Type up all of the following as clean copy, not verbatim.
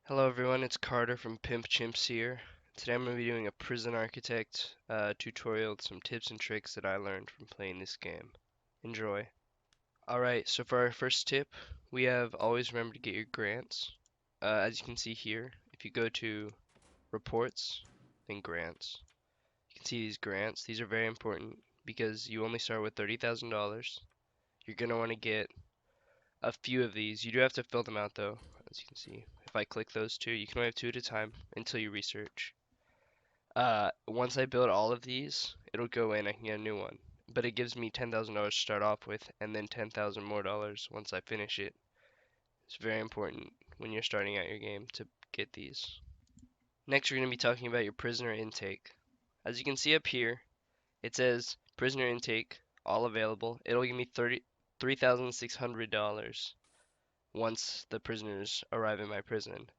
Hello everyone, it's Carter from Pimp Chimps here. Today I'm going to be doing a prison architect tutorial with some tips and tricks that I learned from playing this game. Enjoy. Alright, so for our first tip, we have always remember to get your grants. As you can see here, if you go to reports, then grants, you can see these grants. These are very important because you only start with $30,000. You're going to want to get a few of these. You do have to fill them out though, as you can see. If I click those two, you can only have two at a time until you research. Once I build all of these, it'll go in, I can get a new one. But it gives me $10,000 to start off with, and then 10,000 more dollars once I finish it. It's very important when you're starting out your game to get these. Next, we're going to be talking about your prisoner intake. As you can see up here, it says prisoner intake, all available. It'll give me $3,600 once the prisoners arrive in my prison. It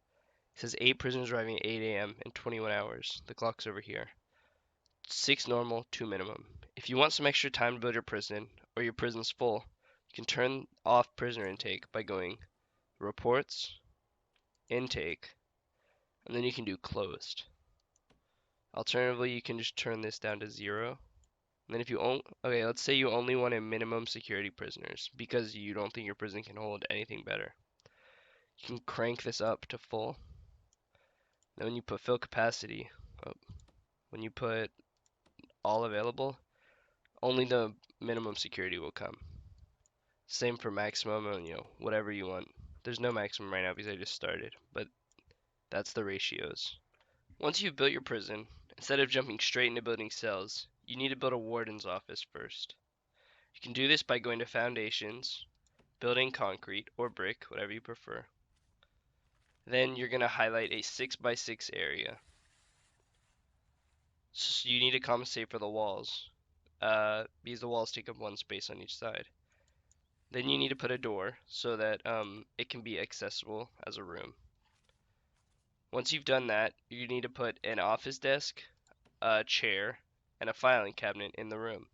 says 8 prisoners arriving at 8 a.m. in 21 hours. The clock's over here. 6 normal, 2 minimum. If you want some extra time to build your prison, or your prison's full, you can turn off prisoner intake by going reports, intake, and then you can do closed. Alternatively, you can just turn this down to 0. And then if you okay, let's say you only want a minimum security prisoners because you don't think your prison can hold anything better. You can crank this up to full. Then when you put fill capacity, oh, when you put all available, only the minimum security will come. Same for maximum, and whatever you want. There's no maximum right now because I just started, but that's the ratios. Once you've built your prison, instead of jumping straight into building cells, you need to build a warden's office first. You can do this by going to foundations, building concrete or brick, whatever you prefer. Then you're going to highlight a 6x6 area. So you need to compensate for the walls, because the walls take up one space on each side. Then you need to put a door so that it can be accessible as a room. Once you've done that, you need to put an office desk, a chair, and a filing cabinet in the room.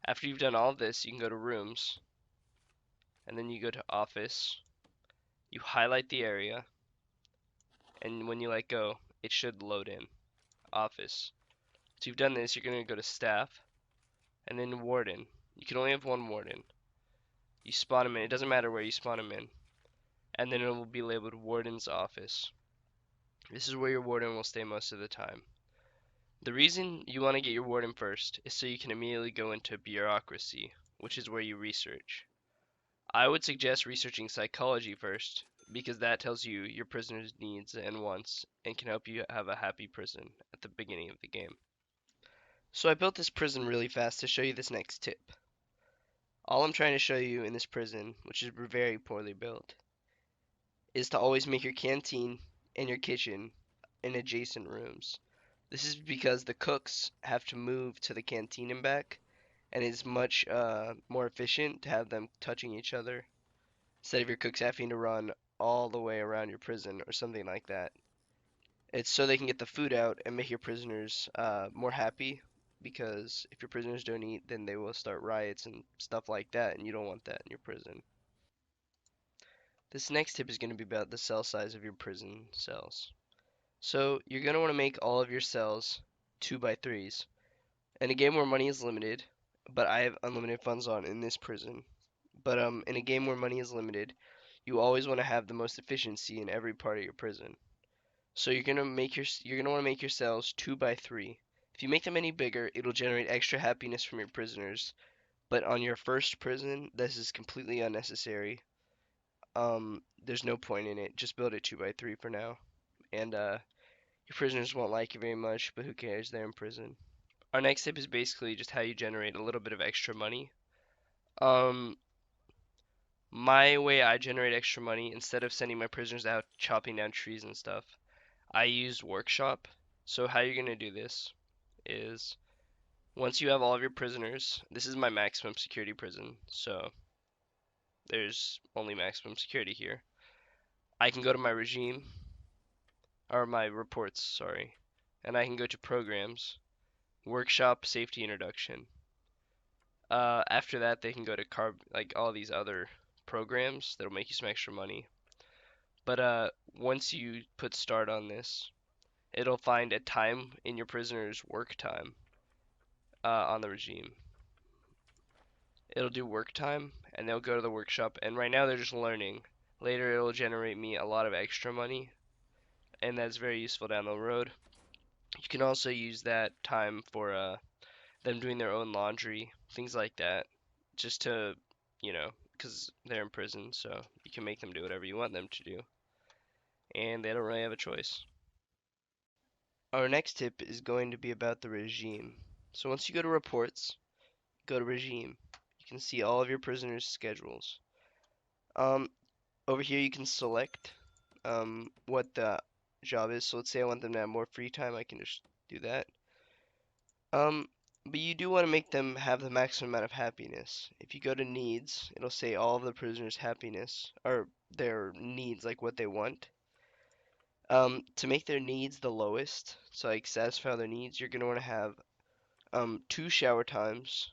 After you've done all of this, you can go to rooms, and then you go to office. You highlight the area, and when you let go, it should load in. Office. So you've done this, you're going to go to staff, and then warden. You can only have one warden. You spawn him in, it doesn't matter where you spawn him in. And then it will be labeled warden's office. This is where your warden will stay most of the time. The reason you want to get your warden first is so you can immediately go into bureaucracy, which is where you research. I would suggest researching psychology first, because that tells you your prisoner's needs and wants and can help you have a happy prison at the beginning of the game. So I built this prison really fast to show you this next tip. All I'm trying to show you in this prison, which is very poorly built, is to always make your canteen and your kitchen in adjacent rooms. This is because the cooks have to move to the canteen and back, and it's much more efficient to have them touching each other instead of your cooks having to run all the way around your prison or something like that. It's so they can get the food out and make your prisoners more happy, because if your prisoners don't eat, then they will start riots and stuff like that, and you don't want that in your prison. This next tip is going to be about the cell size of your prison cells. So you're going to want to make all of your cells 2x3s. In a game where money is limited, but I have unlimited funds on in this prison. But in a game where money is limited, you always want to have the most efficiency in every part of your prison. So you're gonna want to make your cells 2x3. If you make them any bigger, it'll generate extra happiness from your prisoners. But on your first prison, this is completely unnecessary. There's no point in it. Just build it 2x3 for now, and your prisoners won't like you very much. But who cares? They're in prison. Our next tip is basically just how you generate a little bit of extra money. Um, my way I generate extra money, instead of sending my prisoners out chopping down trees and stuff, I use workshop. So how you're gonna do this is, once you have all of your prisoners, this is my maximum security prison, so there's only maximum security here. I can go to my regime, or my reports, sorry, and I can go to programs, workshop, safety introduction. After that, they can go to like all these other programs that'll make you some extra money. But once you put start on this, it'll find a time in your prisoner's work time on the regime. It'll do work time, and they'll go to the workshop. And right now they're just learning. Later it'll generate me a lot of extra money, and that's very useful down the road. You can also use that time for them doing their own laundry, things like that, just to, because they're in prison, so you can make them do whatever you want them to do, and they don't really have a choice. Our next tip is going to be about the regime. So once you go to reports, go to regime. You can see all of your prisoners' schedules. Um, Over here you can select what the job is. So let's say I want them to have more free time, I can just do that. Um, but you do want to make them have the maximum amount of happiness. If you go to needs, it'll say all of the prisoners' happiness, or their needs, like what they want. To make their needs the lowest, so like satisfy their needs, you're gonna want to have 2 shower times.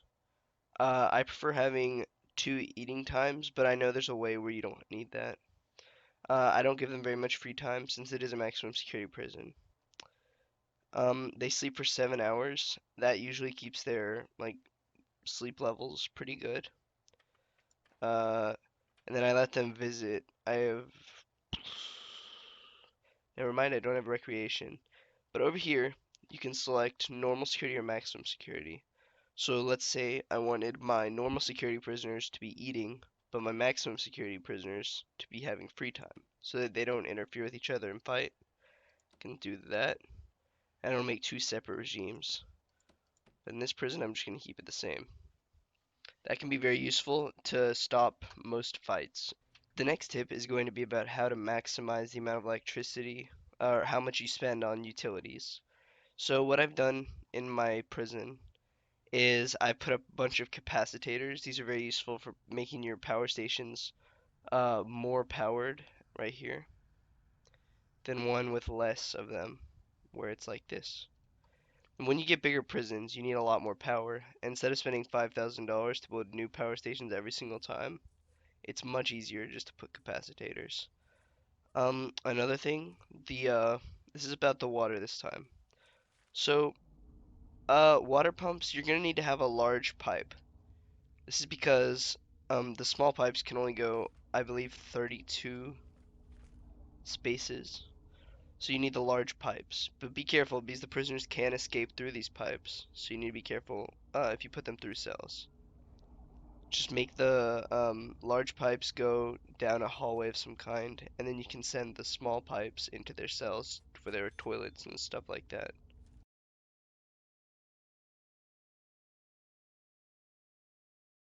I prefer having 2 eating times, but I know there's a way where you don't need that. I don't give them very much free time since it is a maximum security prison. They sleep for 7 hours. That usually keeps their like sleep levels pretty good. Uh, and then I let them visit. Never mind, I don't have recreation. But over here, you can select normal security or maximum security. So let's say I wanted my normal security prisoners to be eating, but my maximum security prisoners to be having free time, so that they don't interfere with each other and fight. I can do that, and it'll make 2 separate regimes. But in this prison, I'm just going to keep it the same. That can be very useful to stop most fights. The next tip is going to be about how to maximize the amount of electricity, or how much you spend on utilities. So what I've done in my prison is I put up a bunch of capacitors. These are very useful for making your power stations more powered right here than one with less of them, where it's like this. And when you get bigger prisons, you need a lot more power. Instead of spending $5,000 to build new power stations every single time, it's much easier just to put capacitors. Another thing, this is about the water this time. So, water pumps, you're gonna need to have a large pipe. This is because the small pipes can only go, I believe, 32 spaces. So you need the large pipes. But be careful because the prisoners can escape through these pipes. So you need to be careful if you put them through cells. Just make the large pipes go down a hallway of some kind, and then you can send the small pipes into their cells for their toilets and stuff like that.